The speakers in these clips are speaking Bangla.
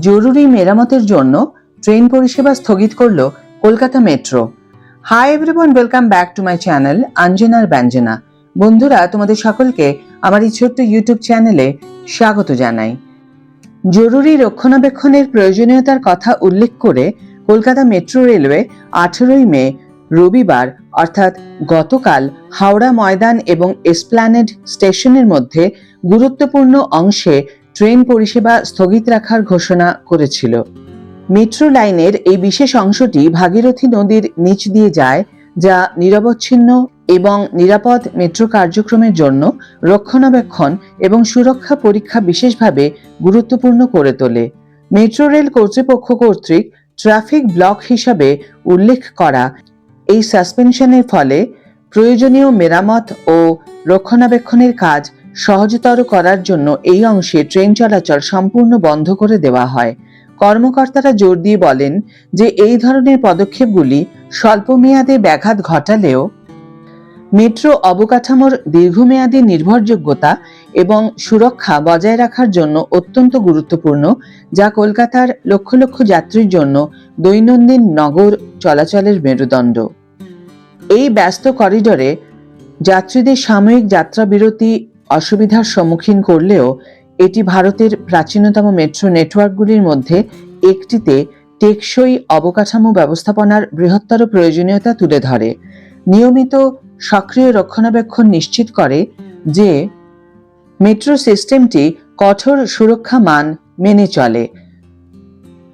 জরুরি মেরামতের জন্য ট্রেন পরিষেবা স্থগিত করল Kolkata metro. Hi everyone, welcome back to my channel অঞ্জনার ব্যঞ্জনা। বন্ধুরা, তোমাদের সকলকে আমার এই ছোট্ট ইউটিউব চ্যানেলে স্বাগত জানাই। জরুরি রক্ষণাবেক্ষণের প্রয়োজনীয়তার কথা উল্লেখ করে কলকাতা মেট্রো রেলওয়ে 18 মে রবিবার অর্থাৎ গতকাল হাওড়া ময়দান এবং এসপ্ল্যানেড স্টেশনের মধ্যে গুরুত্বপূর্ণ অংশে ট্রেন পরিষেবা স্থগিত রাখার ঘোষণা করেছিল। মেট্রো লাইনের এই বিশেষ অংশটি ভাগীরথী নদীর নিচ দিয়ে যায়, যা নিরবচ্ছিন্ন এবং নিরাপদ মেট্রো কার্যক্রমের জন্য রক্ষণাবেক্ষণ এবং সুরক্ষা পরীক্ষা বিশেষভাবে গুরুত্বপূর্ণ করে তোলে। মেট্রো রেল কর্তৃপক্ষ কর্তৃক ট্রাফিক ব্লক হিসাবে উল্লেখ করা এই সাসপেনশনের ফলে প্রয়োজনীয় মেরামত ও রক্ষণাবেক্ষণের কাজ সহজতর করার জন্য এই অংশে ট্রেন চলাচল সম্পূর্ণ বন্ধ করে দেওয়া হয়। কর্মকর্তারা জোর দিয়ে বলেন যে এই ধরনের পদক্ষেপগুলি স্বল্পমেয়াদে ব্যাঘাত ঘটালেও মেট্রো অবকাঠামোর দীর্ঘমেয়াদী নির্ভরযোগ্যতা এবং সুরক্ষা বজায় রাখার জন্য অত্যন্ত গুরুত্বপূর্ণ, যা কলকাতার লক্ষ লক্ষ যাত্রীর জন্য দৈনন্দিন নগর চলাচলের মেরুদণ্ড। এই ব্যস্ত করিডোরে যাত্রীদের সাময়িক যাত্রা বিরতি অসুবিধার সম্মুখীন করলেও এটি ভারতের প্রাচীনতম মেট্রো নেটওয়ার্কগুলির মধ্যে একটিতে টেকসই অবকাঠামো ব্যবস্থাপনার বৃহত্তর প্রয়োজনীয়তা তুলে ধরে। নিয়মিত সক্রিয় রক্ষণাবেক্ষণ নিশ্চিত করে যে মেট্রো সিস্টেমটি কঠোর সুরক্ষা মান মেনে চলে,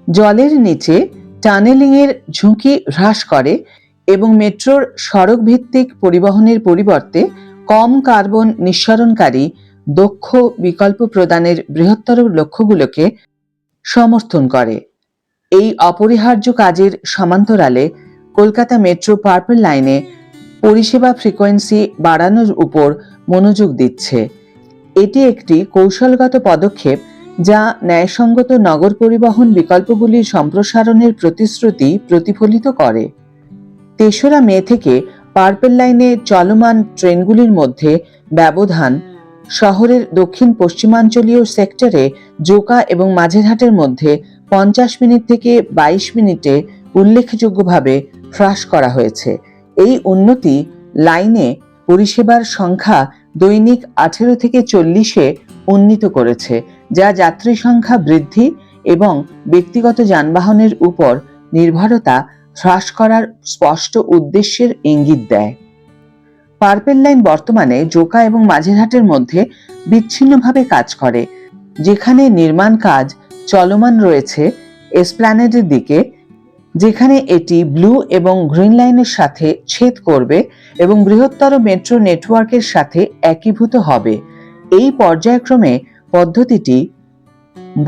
জলের নিচে টানেলিংয়ের ঝুঁকি হ্রাস করে এবং মেট্রোর সড়ক ভিত্তিক পরিবহনের পরিবর্তে কম কার্বন নিঃসরণকারী দক্ষ বিকল্প প্রদানের বৃহত্তর লক্ষ্যগুলোকে সমর্থন করে। এই অপরিহার্য কাজের সমান্তরালে কলকাতা মেট্রো পার্পল লাইনে পরিষেবা ফ্রিকোয়েন্সি বাড়ানোর উপর মনোযোগ দিচ্ছে। এটি একটি কৌশলগত পদক্ষেপ যা ন্যায়সঙ্গত নগর পরিবহন বিকল্পগুলির সম্প্রসারণের প্রতিশ্রুতি প্রতিফলিত করে। 3রা মে থেকে পার্পল লাইনে চলমান ট্রেনগুলির মধ্যে ব্যবধান শহরের দক্ষিণ পশ্চিমাঞ্চলীয় সেক্টরে জোকা এবং মাঝেরহাটের মধ্যে 50 মিনিট থেকে 22 মিনিটে উল্লেখযোগ্যভাবে হ্রাস করা হয়েছে। এই উন্নতি লাইনে পরিষেবার সংখ্যা দৈনিক 18 থেকে 40-এ উন্নীত করেছে, যা যাত্রী সংখ্যা বৃদ্ধি এবং ব্যক্তিগত যানবাহনের উপর নির্ভরতা হ্রাস করার স্পষ্ট উদ্দেশ্যের ইঙ্গিত দেয়। পার্পল লাইন বর্তমানে জোকা এবং মাঝেরহাটের মধ্যে বিচ্ছিন্নভাবে কাজ করে, যেখানে নির্মাণ কাজ চলমান রয়েছে এসপ্ল্যানেডের দিকে, যেখানে এটি ব্লু এবং গ্রিন লাইনের সাথে ছেদ করবে এবং বৃহত্তর মেট্রো নেটওয়ার্কের সাথে একীভূত হবে। এই পর্যায়ক্রমে পদ্ধতিটি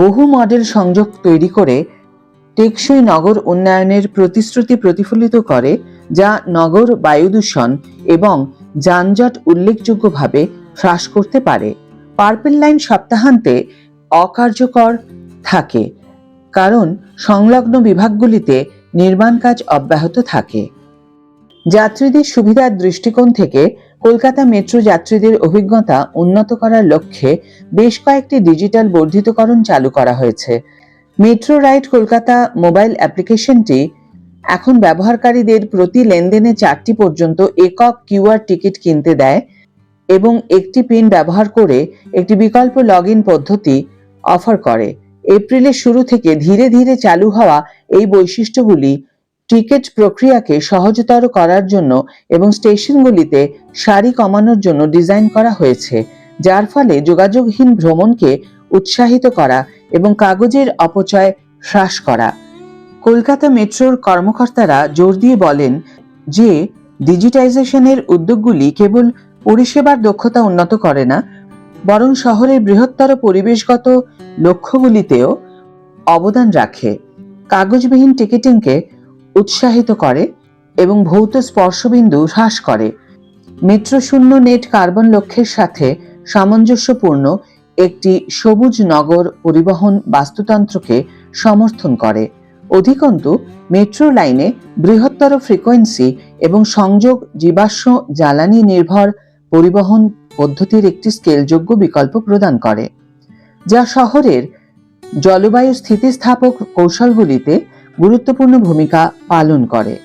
বহু মডেল সংযোগ তৈরি করে টেকসই নগর উন্নয়নের প্রতিশ্রুতি প্রতিফলিত করে, যা নগর বায়ু দূষণ এবং যানজট উল্লেখযোগ্যভাবে হ্রাস করতে পারে। পার্পল লাইন সপ্তাহান্তে অকার্যকর থাকে কারণ সংলগ্ন বিভাগগুলিতে নির্মাণ কাজ অব্যাহত থাকে। যাত্রীদের সুবিধার দৃষ্টিকোণ থেকে কলকাতা মেট্রো যাত্রীদের অভিজ্ঞতা উন্নত করার লক্ষ্যে বেশ কয়েকটি ডিজিটাল বর্ধিতকরণ চালু করা হয়েছে। মেট্রো রাইড কলকাতা মোবাইল অ্যাপ্লিকেশনটি এখন ব্যবহারকারীদের প্রতি লেনদেনে 4টি পর্যন্ত একক কিউআর টিকিট কিনতে দেয় এবং একটি পিন ব্যবহার করে একটি বিকল্প লগইন পদ্ধতি অফার করে। এপ্রিলের শুরু থেকে ধীরে ধীরে চালু হওয়া এই বৈশিষ্ট্যগুলি টিকিট প্রক্রিয়াকে সহজতর করার জন্য এবং স্টেশনগুলিতে সারি কমানোর জন্য ডিজাইন করা হয়েছে, যার ফলে যোগাযোগহীন ভ্রমণকে উৎসাহিত করা এবং কাগজের অপচয় হ্রাস করা। কলকাতা মেট্রোর কর্মকর্তারা জোর দিয়ে বলেন যে ডিজিটাইজেশনের উদ্যোগগুলি কেবল পরিষেবার দক্ষতা উন্নত করে না, বরং শহরের বৃহত্তর পরিবেশগত লক্ষ্যগুলিতেও অবদান রাখে। কাগজবিহীন টিকিটিংকে উৎসাহিত করে এবং ভৌত স্পর্শবিন্দু হ্রাস করে। মেট্রো শূন্য নেট কার্বন লক্ষ্যের সাথে সামঞ্জস্যপূর্ণ একটি সবুজ নগর পরিবহন বাস্তুতন্ত্রকে সমর্থন করে। অধিকন্তু মেট্রো লাইনে বৃহত্তর ফ্রিকোয়েন্সি এবং সংযোগ জীবাশ্ম জ্বালানি নির্ভর পরিবহন পদ্ধতির একটি স্কেলযোগ্য বিকল্প প্রদান করে, যা শহরের জলবায়ু স্থিতিস্থাপক কৌশলগুলিতে গুরুত্বপূর্ণ ভূমিকা পালন করে।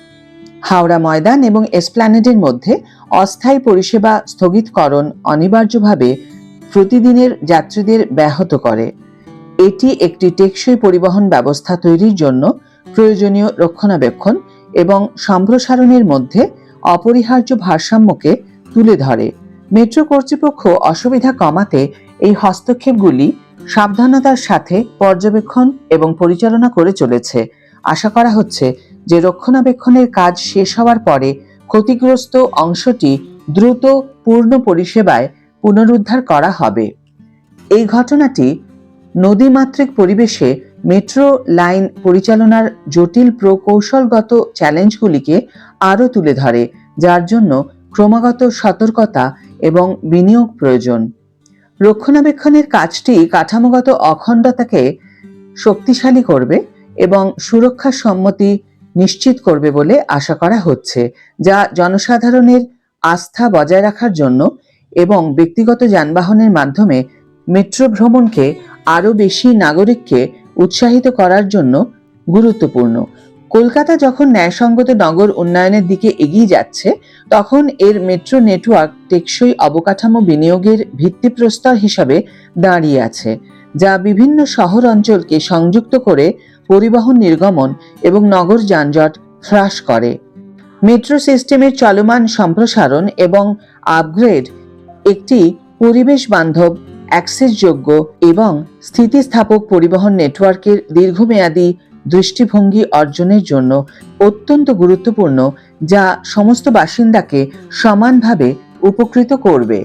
হাওড়া ময়দান এবং এসপ্ল্যানেডের মধ্যে অস্থায়ী পরিষেবা স্থগিতকরণ অনিবার্যভাবে প্রতিদিনের যাত্রীদের ব্যাহত করে। এটি একটি টেকসই পরিবহন ব্যবস্থা তৈরির জন্য প্রয়োজনীয় রক্ষণাবেক্ষণ এবং সম্প্রসারণের মধ্যে অপরিহার্য ভারসাম্যকে তুলে ধরে। মেট্রো কর্তৃপক্ষ অসুবিধা কমাতে এই হস্তক্ষেপগুলি সাবধানতার সাথে পর্যবেক্ষণ এবং পরিচালনা করে চলেছে। আশা করা হচ্ছে যে রক্ষণাবেক্ষণের কাজ শেষ হওয়ার পরে ক্ষতিগ্রস্ত অংশটি দ্রুত পূর্ণ পরিষেবায় পুনরুদ্ধার করা হবে। এই ঘটনাটি নদীমাতৃক পরিবেশে মেট্রো লাইন পরিচালনার জটিল প্রকৌশলগত চ্যালেঞ্জগুলিকে আরও তুলে ধরে, যার জন্য ক্রমাগত সতর্কতা এবং বিনিয়োগ প্রয়োজন। রক্ষণাবেক্ষণের কাজটি কাঠামোগত অখণ্ডতাকে শক্তিশালী করবে এবং সুরক্ষা সম্মতি নিশ্চিত করবে বলে আশা করা হচ্ছে, যা জনসাধারণের আস্থা বজায় রাখার জন্য এবং ব্যক্তিগত যানবাহনের মাধ্যমে মেট্রো ভ্রমণকে আরও বেশি নাগরিককে উৎসাহিত করার জন্য গুরুত্বপূর্ণ। কলকাতা যখন ন্যায়সঙ্গত নগর উন্নয়নের দিকে এগিয়ে যাচ্ছে, তখন এর মেট্রো নেটওয়ার্ক টেকসই অবকাঠামো বিনিয়োগের ভিত্তিপ্রস্তর হিসাবে দাঁড়িয়ে আছে, যা বিভিন্ন শহর অঞ্চলকে সংযুক্ত করে পরিবহন নির্গমন এবং নগর যানজট হ্রাস করে। মেট্রো সিস্টেমের চলমান সম্প্রসারণ এবং আপগ্রেড একটি পরিবেশ বান্ধব, অ্যাক্সেসযোগ্য এবং স্থিতিস্থাপক পরিবহন নেটওয়ার্কের দীর্ঘমেয়াদী দৃষ্টিভঙ্গি অর্জনের জন্য অত্যন্ত গুরুত্বপূর্ণ, যা সমস্ত বাসিন্দাকে সমানভাবে উপকৃত করবে।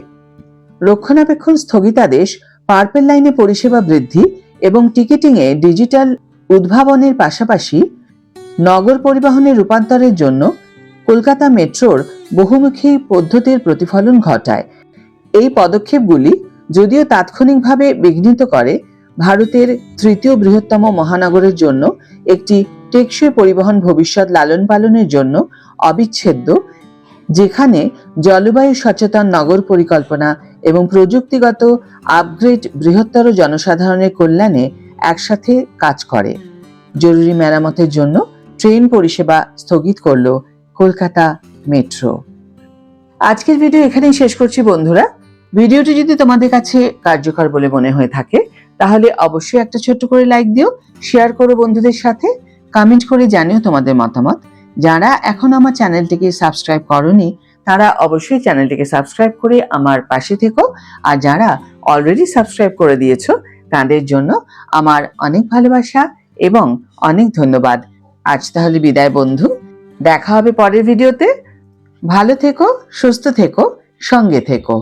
রক্ষণাবেক্ষণ স্থগিতাদেশ, পার্পেল লাইনে পরিষেবা বৃদ্ধি এবং টিকিটিংয়ে ডিজিটাল উদ্ভাবনের পাশাপাশি নগর পরিবহনের রূপান্তরের জন্য কলকাতা মেট্রোর বহুমুখী পদ্ধতির প্রতিফলন ঘটায়। এই পদক্ষেপগুলি যদিও তাৎক্ষণিকভাবে বিঘ্নিত করে, ভারতের তৃতীয় বৃহত্তম মহানগরের জন্য একটি টেকসই পরিবহন ভবিষ্যৎ লালন পালনের জন্য অবিচ্ছেদ্য, যেখানে জলবায়ু সচেতন নগর পরিকল্পনা এবং প্রযুক্তিগত আপগ্রেড বৃহত্তর জনসাধারণের কল্যাণে একসাথে কাজ করে। জরুরি মেরামতের জন্য ট্রেন পরিষেবা স্থগিত করল কলকাতা মেট্রো। আজকের ভিডিও এখানেই শেষ করছি বন্ধুরা। ভিডিওটি যদি তোমাদের কাছে কার্যকর বলে মনে হয়ে থাকে, তাহলে অবশ্যই একটা ছোট্ট করে লাইক দিও, শেয়ার করো বন্ধুদের সাথে, কমেন্ট করে জানিও তোমাদের মতামত। যারা এখন আমার চ্যানেলটিকে সাবস্ক্রাইব করোনি, তারা অবশ্যই চ্যানেলটিকে সাবস্ক্রাইব করে আমার পাশে থেকো, আর যারা অলরেডি সাবস্ক্রাইব করে দিয়েছো তাদের জন্য আমার অনেক ভালোবাসা এবং অনেক ধন্যবাদ। আজ তাহলে বিদায় বন্ধু, দেখা হবে পরের ভিডিওতে। ভালো থেকো, সুস্থ থেকো, সঙ্গে থেকো।